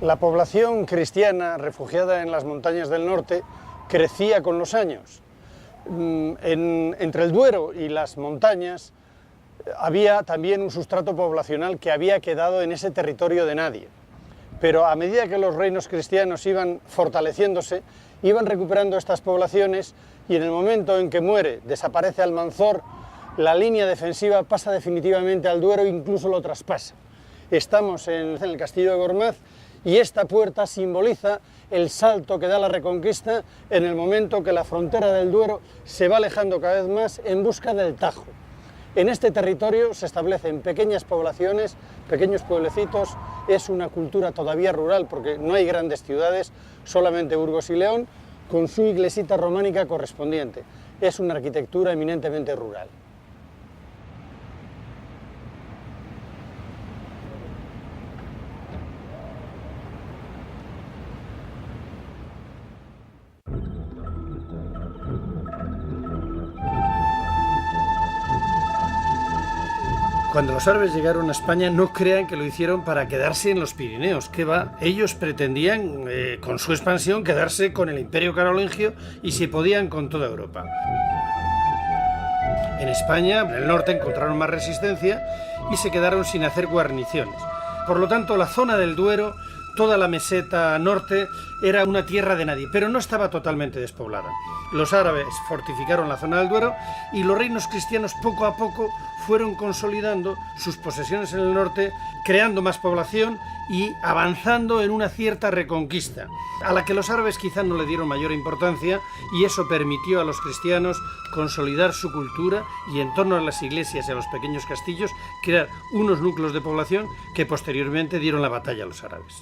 La población cristiana refugiada en las montañas del norte crecía con los años. Entre el Duero y las montañas había también un sustrato poblacional que había quedado en ese territorio de nadie. Pero a medida que los reinos cristianos iban fortaleciéndose, iban recuperando estas poblaciones y en el momento en que muere, desaparece Almanzor, la línea defensiva pasa definitivamente al Duero e incluso lo traspasa. Estamos en el castillo de Gormaz y esta puerta simboliza el salto que da la Reconquista en el momento que la frontera del Duero se va alejando cada vez más en busca del Tajo. En este territorio se establecen pequeñas poblaciones, pequeños pueblecitos, es una cultura todavía rural porque no hay grandes ciudades, solamente Burgos y León, con su iglesita románica correspondiente. Es una arquitectura eminentemente rural. Cuando los árabes llegaron a España, no crean que lo hicieron para quedarse en los Pirineos, que va, ellos pretendían, con su expansión, quedarse con el Imperio Carolingio y si podían con toda Europa. En España, en el norte, encontraron más resistencia y se quedaron sin hacer guarniciones. Por lo tanto, la zona del Duero, toda la meseta norte, era una tierra de nadie, pero no estaba totalmente despoblada. Los árabes fortificaron la zona del Duero y los reinos cristianos poco a poco fueron consolidando sus posesiones en el norte, creando más población y avanzando en una cierta reconquista, a la que los árabes quizá no le dieron mayor importancia y eso permitió a los cristianos consolidar su cultura y en torno a las iglesias y a los pequeños castillos crear unos núcleos de población que posteriormente dieron la batalla a los árabes.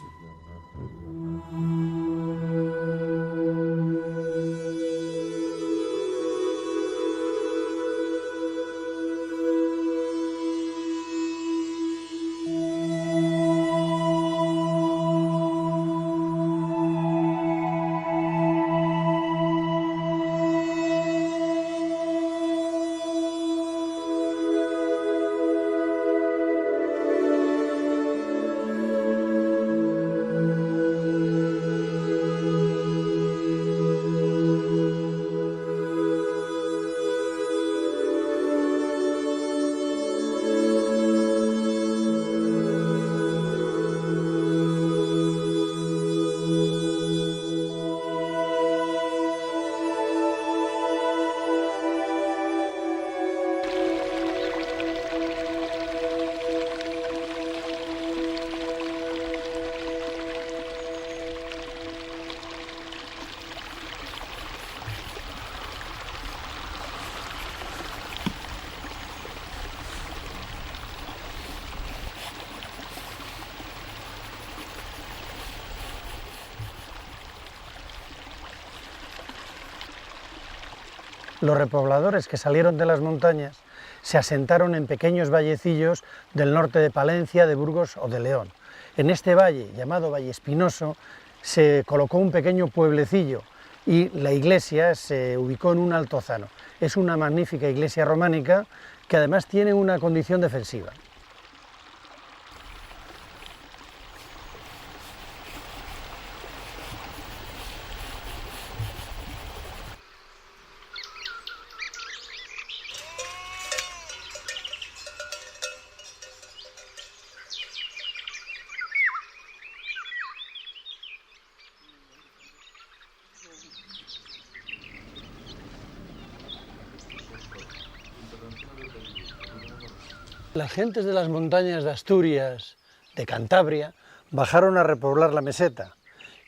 Los repobladores que salieron de las montañas se asentaron en pequeños vallecillos del norte de Palencia, de Burgos o de León. En este valle, llamado Valle Espinoso, se colocó un pequeño pueblecillo y la iglesia se ubicó en un altozano. Es una magnífica iglesia románica que además tiene una condición defensiva. Las gentes de las montañas de Asturias, de Cantabria, bajaron a repoblar la meseta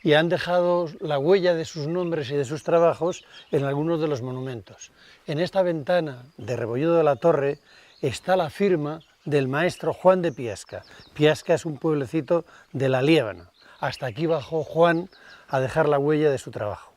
y han dejado la huella de sus nombres y de sus trabajos en algunos de los monumentos. En esta ventana de Rebolledo de la Torre está la firma del maestro Juan de Piasca. Piasca es un pueblecito de la Liébana. Hasta aquí bajó Juan a dejar la huella de su trabajo.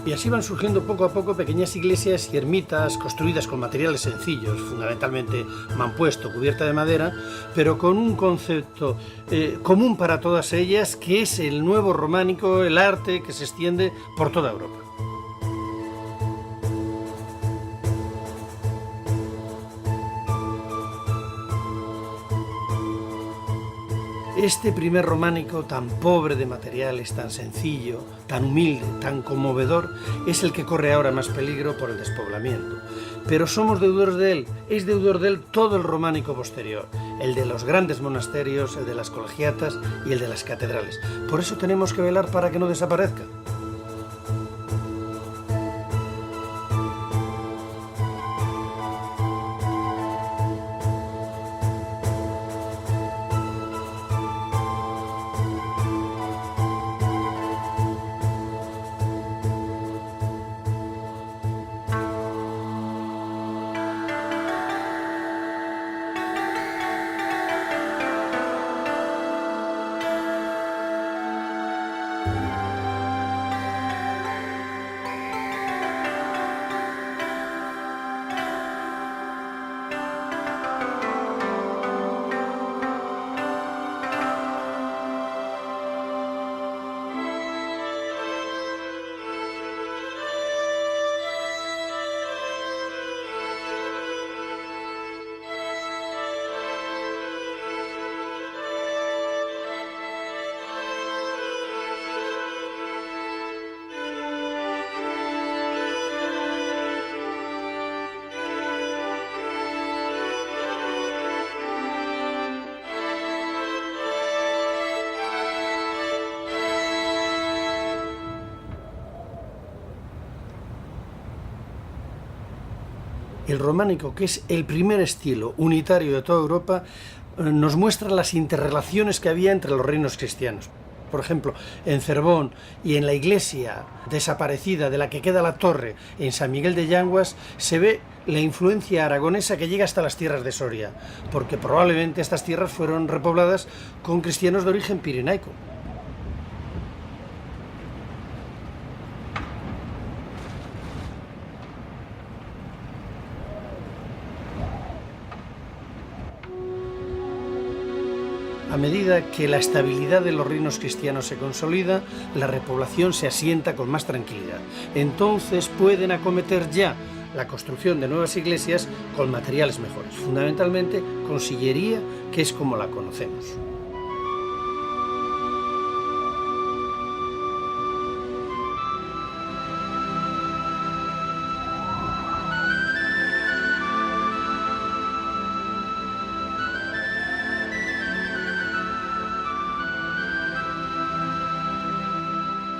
Y así van surgiendo poco a poco pequeñas iglesias y ermitas construidas con materiales sencillos, fundamentalmente mampuesto, cubierta de madera, pero con un concepto común para todas ellas, que es el nuevo románico, el arte que se extiende por toda Europa. Este primer románico, tan pobre de materiales, tan sencillo, tan humilde, tan conmovedor, es el que corre ahora más peligro por el despoblamiento. Pero somos deudores de él, es deudor de él todo el románico posterior, el de los grandes monasterios, el de las colegiatas y el de las catedrales. Por eso tenemos que velar para que no desaparezca. El románico, que es el primer estilo unitario de toda Europa, nos muestra las interrelaciones que había entre los reinos cristianos. Por ejemplo, en Cervón y en la iglesia desaparecida de la que queda la torre en San Miguel de Llanguas se ve la influencia aragonesa que llega hasta las tierras de Soria, porque probablemente estas tierras fueron repobladas con cristianos de origen pirenaico. A medida que la estabilidad de los reinos cristianos se consolida, la repoblación se asienta con más tranquilidad. Entonces pueden acometer ya la construcción de nuevas iglesias con materiales mejores, fundamentalmente con sillería, que es como la conocemos.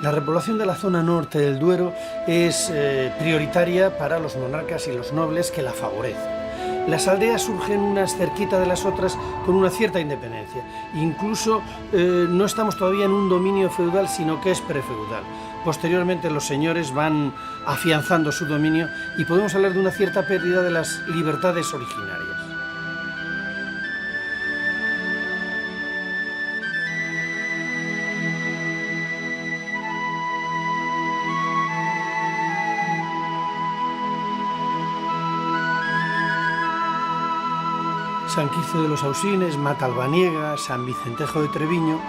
La repoblación de la zona norte del Duero es prioritaria para los monarcas y los nobles que la favorecen. Las aldeas surgen unas cerquita de las otras con una cierta independencia. Incluso no estamos todavía en un dominio feudal, sino que es prefeudal. Posteriormente los señores van afianzando su dominio y podemos hablar de una cierta pérdida de las libertades originarias. San Quirce de los Ausines, Matalbaniega, San Vicentejo de Treviño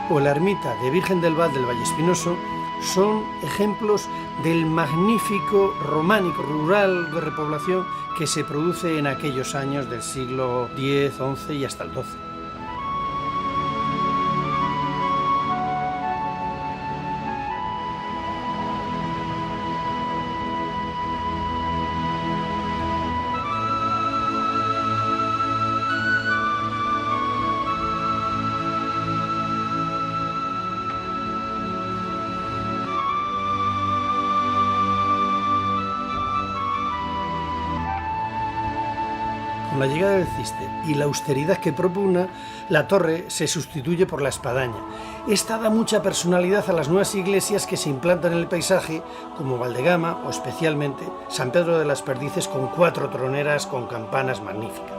o la ermita de Virgen del Val del Vallespinoso son ejemplos del magnífico románico rural de repoblación que se produce en aquellos años del siglo X, XI y hasta el XII. Con la llegada del Císter y la austeridad que propugna, la torre se sustituye por la espadaña. Esta da mucha personalidad a las nuevas iglesias que se implantan en el paisaje, como Valdegama o especialmente San Pedro de las Perdices, con 4 troneras con campanas magníficas.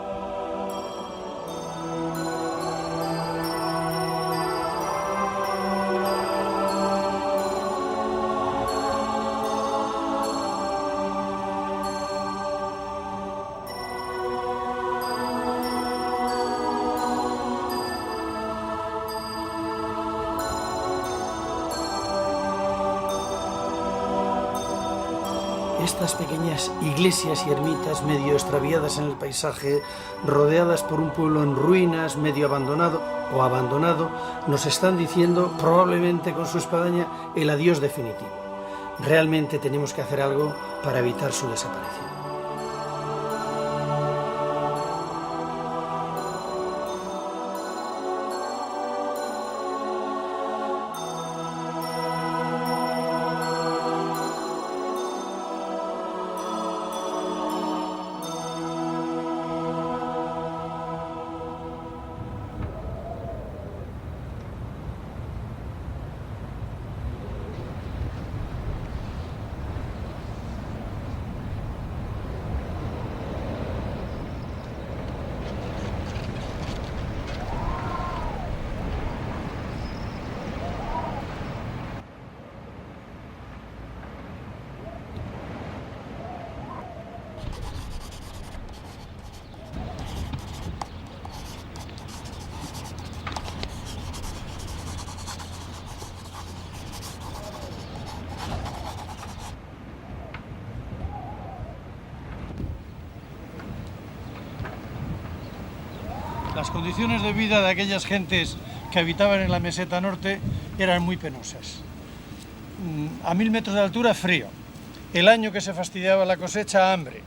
estas pequeñas iglesias y ermitas medio extraviadas en el paisaje, rodeadas por un pueblo en ruinas, medio abandonado o abandonado, nos están diciendo, probablemente con su espadaña, el adiós definitivo. Realmente tenemos que hacer algo para evitar su desaparición. Las condiciones de vida de aquellas gentes que habitaban en la meseta norte eran muy penosas. A 1000 metros de altura, frío. El año que se fastidiaba la cosecha, hambre.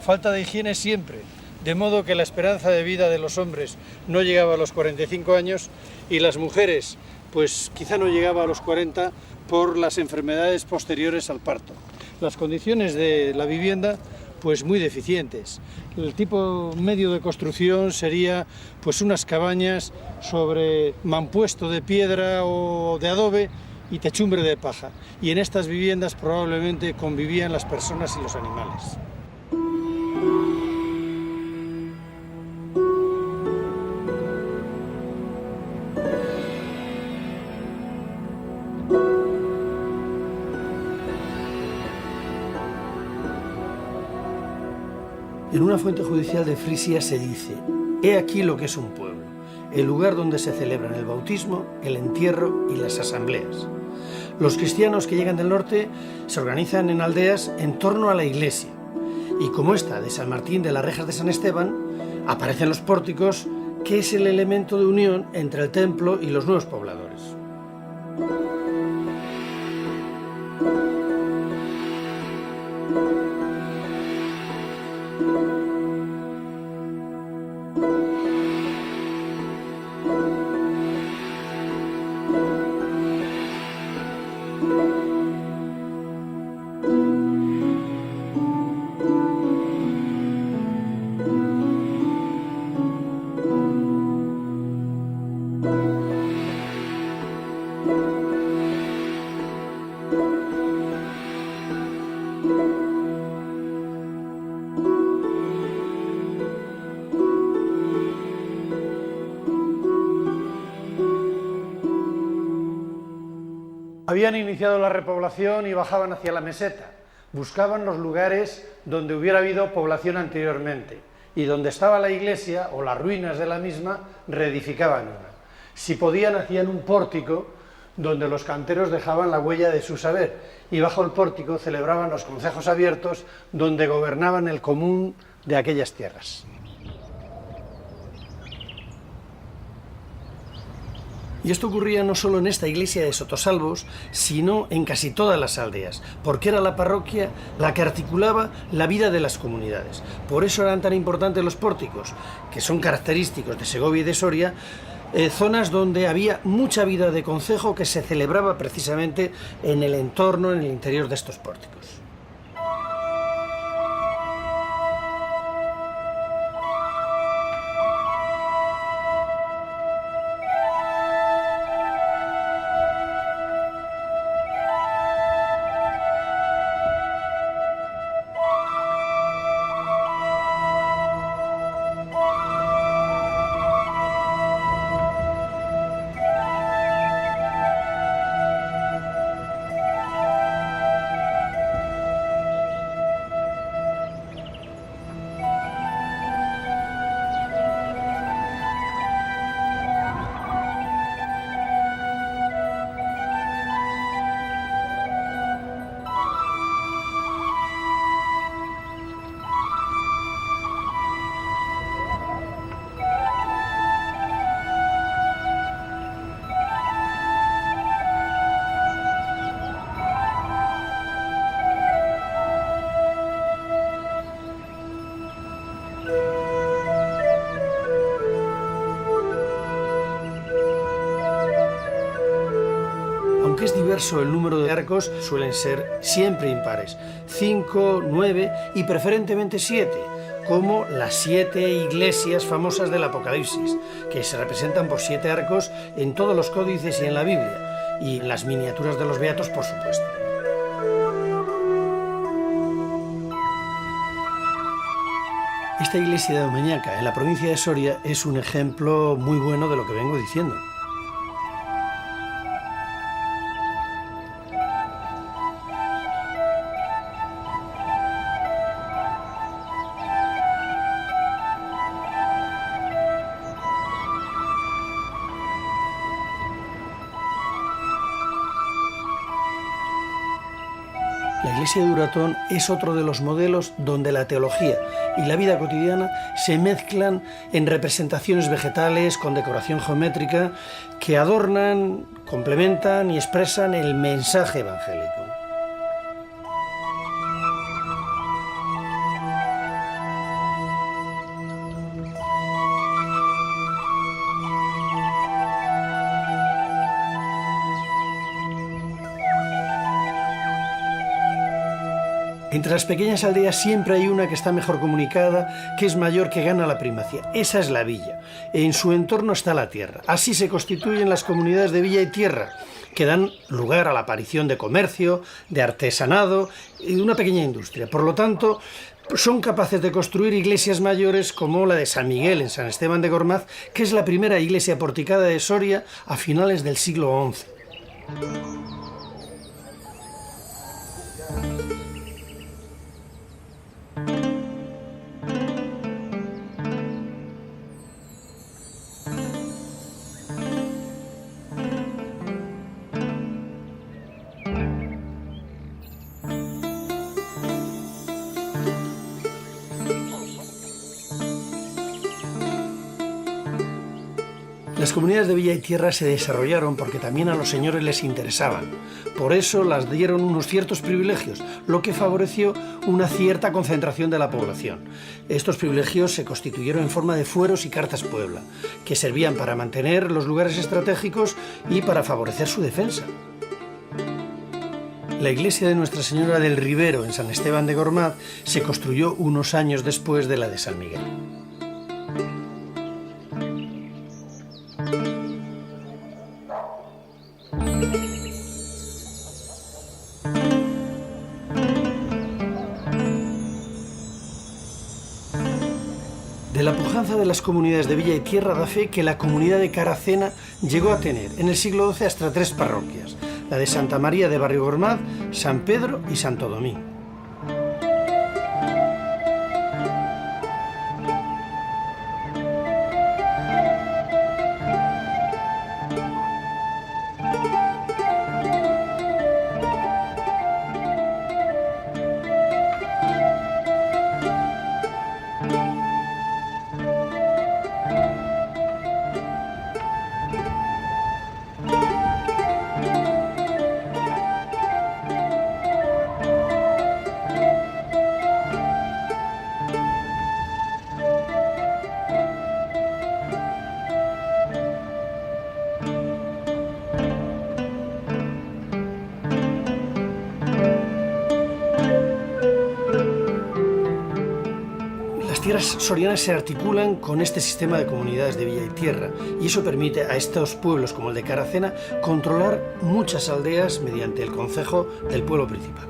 Falta de higiene siempre, de modo que la esperanza de vida de los hombres no llegaba a los 45 años y las mujeres, pues quizá no llegaba a los 40 por las enfermedades posteriores al parto. Las condiciones de la vivienda, pues muy deficientes. El tipo medio de construcción sería pues unas cabañas sobre mampuesto de piedra o de adobe y techumbre de paja. Y en estas viviendas probablemente convivían las personas y los animales. En una fuente judicial de Frisia se dice: «He aquí lo que es un pueblo, el lugar donde se celebran el bautismo, el entierro y las asambleas». Los cristianos que llegan del norte se organizan en aldeas en torno a la iglesia, y como esta de San Martín de las Rejas de San Esteban, aparecen los pórticos, que es el elemento de unión entre el templo y los nuevos pobladores. Habían iniciado la repoblación y bajaban hacia la meseta. Buscaban los lugares donde hubiera habido población anteriormente y donde estaba la iglesia o las ruinas de la misma, reedificaban una. Si podían, hacían un pórtico donde los canteros dejaban la huella de su saber y bajo el pórtico celebraban los concejos abiertos donde gobernaban el común de aquellas tierras. Y esto ocurría no solo en esta iglesia de Sotosalvos, sino en casi todas las aldeas, porque era la parroquia la que articulaba la vida de las comunidades. Por eso eran tan importantes los pórticos, que son característicos de Segovia y de Soria, zonas donde había mucha vida de concejo que se celebraba precisamente en el entorno, en el interior de estos pórticos. Aunque es diverso el número de arcos, suelen ser siempre impares, 5, 9 y preferentemente 7, como las 7 iglesias famosas del Apocalipsis, que se representan por 7 arcos en todos los códices y en la Biblia, y en las miniaturas de los beatos, por supuesto. Esta iglesia de Domeñaca, en la provincia de Soria, es un ejemplo muy bueno de lo que vengo diciendo. La iglesia de Duratón es otro de los modelos donde la teología y la vida cotidiana se mezclan en representaciones vegetales con decoración geométrica que adornan, complementan y expresan el mensaje evangélico. Entre las pequeñas aldeas siempre hay una que está mejor comunicada, que es mayor, que gana la primacía. Esa es la villa. En su entorno está la tierra. Así se constituyen las comunidades de villa y tierra, que dan lugar a la aparición de comercio, de artesanado y de una pequeña industria. Por lo tanto, son capaces de construir iglesias mayores como la de San Miguel en San Esteban de Gormaz, que es la primera iglesia porticada de Soria a finales del siglo XI. Las comunidades de villa y tierra se desarrollaron porque también a los señores les interesaban. Por eso las dieron unos ciertos privilegios, lo que favoreció una cierta concentración de la población. Estos privilegios se constituyeron en forma de fueros y cartas puebla, que servían para mantener los lugares estratégicos y para favorecer su defensa. La iglesia de Nuestra Señora del Ribero en San Esteban de Gormaz se construyó unos años después de la de San Miguel. De la pujanza de las comunidades de villa y tierra da fe que la comunidad de Caracena llegó a tener en el siglo XII hasta 3 parroquias, la de Santa María de Barrio Gormaz, San Pedro y Santo Domingo. Las tierras sorianas se articulan con este sistema de comunidades de villa y tierra, y eso permite a estos pueblos como el de Caracena controlar muchas aldeas mediante el concejo del pueblo principal.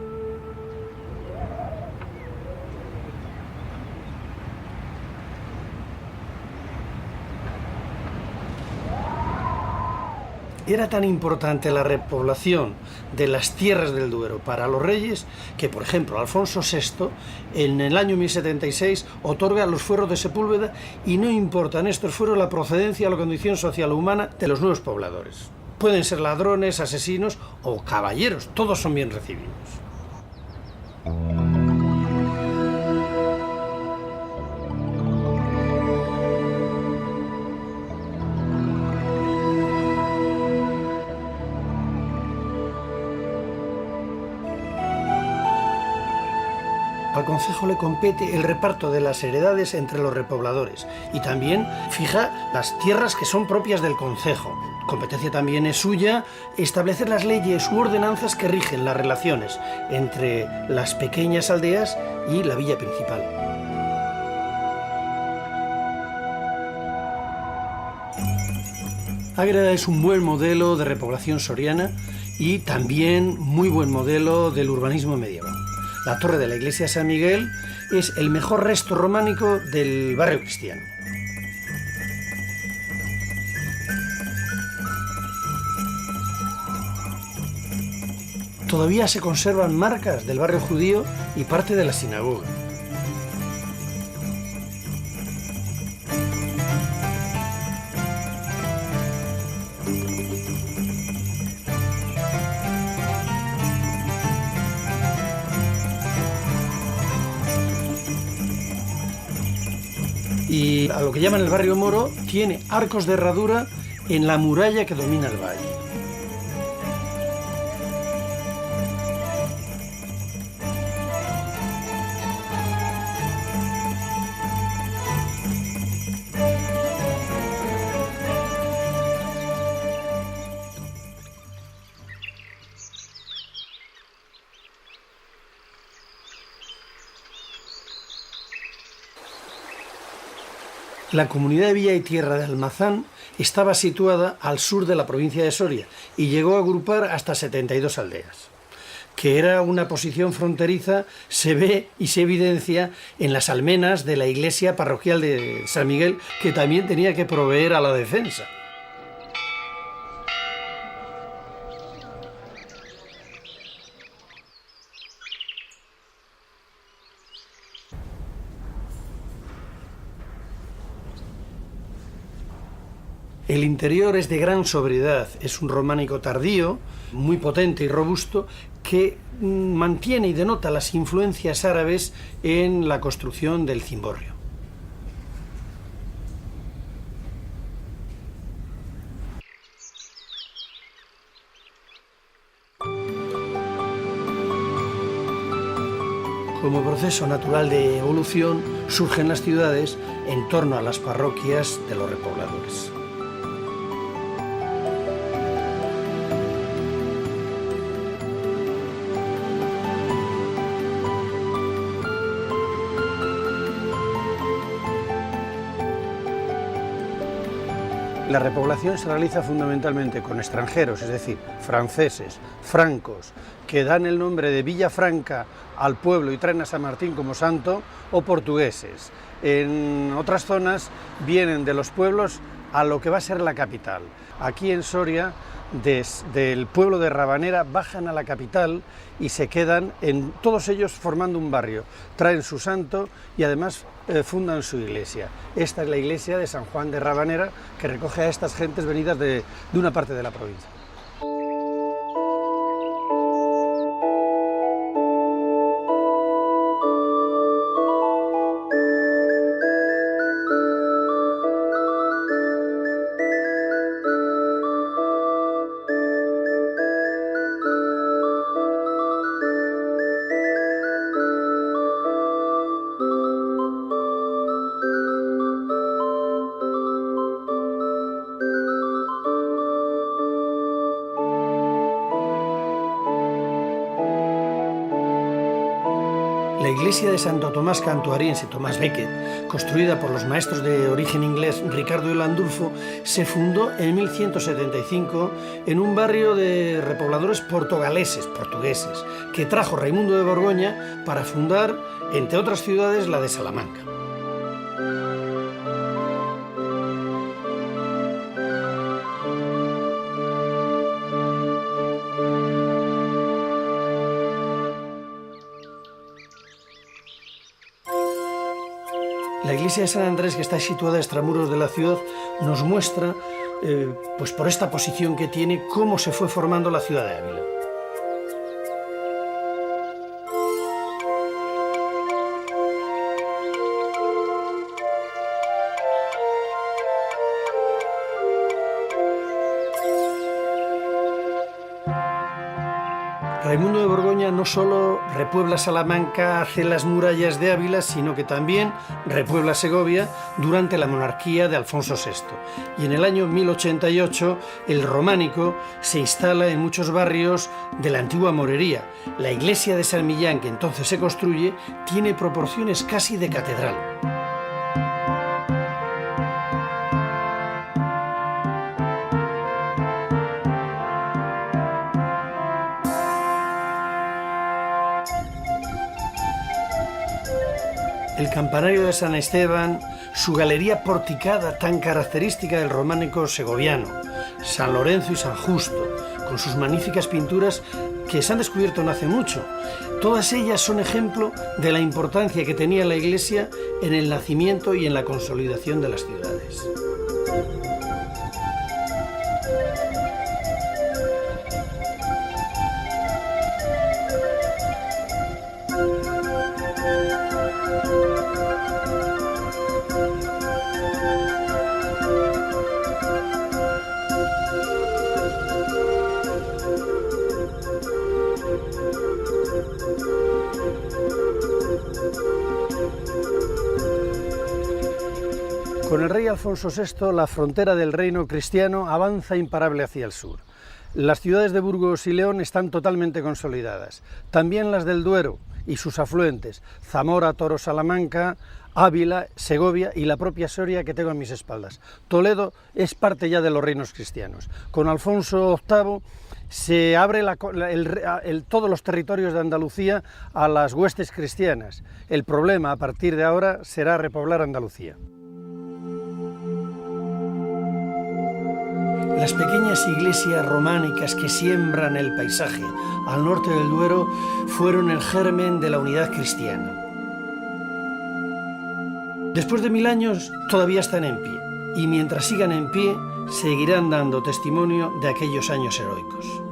Era tan importante la repoblación de las tierras del Duero para los reyes que, por ejemplo, Alfonso VI, en el año 1076, otorga los fueros de Sepúlveda y no importa en estos fueros la procedencia o la condición social o humana de los nuevos pobladores. Pueden ser ladrones, asesinos o caballeros, todos son bien recibidos. Al concejo le compete el reparto de las heredades entre los repobladores y también fija las tierras que son propias del concejo, competencia también es suya establecer las leyes u ordenanzas que rigen las relaciones entre las pequeñas aldeas y la villa principal. Ágreda es un buen modelo de repoblación soriana y también muy buen modelo del urbanismo medieval. La torre de la iglesia de San Miguel es el mejor resto románico del barrio cristiano. Todavía se conservan marcas del barrio judío y parte de la sinagoga. Y a lo que llaman el barrio moro, tiene arcos de herradura en la muralla que domina el valle. La comunidad de Villa y Tierra de Almazán estaba situada al sur de la provincia de Soria y llegó a agrupar hasta 72 aldeas. Que era una posición fronteriza se ve y se evidencia en las almenas de la iglesia parroquial de San Miguel, que también tenía que proveer a la defensa. El interior es de gran sobriedad, es un románico tardío, muy potente y robusto, que mantiene y denota las influencias árabes en la construcción del cimborrio. Como proceso natural de evolución, surgen las ciudades en torno a las parroquias de los repobladores. La repoblación se realiza fundamentalmente con extranjeros, es decir, franceses, francos, que dan el nombre de Villa Franca al pueblo y traen a San Martín como santo, o portugueses. En otras zonas vienen de los pueblos a lo que va a ser la capital. Aquí en Soria, desde el pueblo de Rabanera, bajan a la capital y se quedan, todos ellos formando un barrio. Traen su santo y además fundan su iglesia. Esta es la iglesia de San Juan de Rabanera, que recoge a estas gentes venidas de una parte de la provincia. La iglesia de Santo Tomás Cantuariense, Tomás Becket, construida por los maestros de origen inglés Ricardo y Landulfo, se fundó en 1175 en un barrio de repobladores portugueses, que trajo Raimundo de Borgoña para fundar, entre otras ciudades, la de Salamanca. La iglesia de San Andrés, que está situada a extramuros de la ciudad, nos muestra, pues por esta posición que tiene, cómo se fue formando la ciudad de Ávila. Raimundo de Borgoña no solo repuebla Salamanca, hace las murallas de Ávila, sino que también repuebla Segovia durante la monarquía de Alfonso VI. Y en el año 1088 el románico se instala en muchos barrios de la antigua morería. La iglesia de San Millán, que entonces se construye, tiene proporciones casi de catedral. El campanario de San Esteban, su galería porticada tan característica del románico segoviano, San Lorenzo y San Justo, con sus magníficas pinturas que se han descubierto no hace mucho. Todas ellas son ejemplo de la importancia que tenía la Iglesia en el nacimiento y en la consolidación de las ciudades. Con el rey Alfonso VI, la frontera del reino cristiano avanza imparable hacia el sur. Las ciudades de Burgos y León están totalmente consolidadas. También las del Duero y sus afluentes, Zamora, Toro, Salamanca, Ávila, Segovia y la propia Soria que tengo a mis espaldas. Toledo es parte ya de los reinos cristianos. Con Alfonso VIII se abre todos los territorios de Andalucía a las huestes cristianas. El problema a partir de ahora será repoblar Andalucía. Las pequeñas iglesias románicas que siembran el paisaje al norte del Duero fueron el germen de la unidad cristiana. Después de 1000 años todavía están en pie, y mientras sigan en pie seguirán dando testimonio de aquellos años heroicos.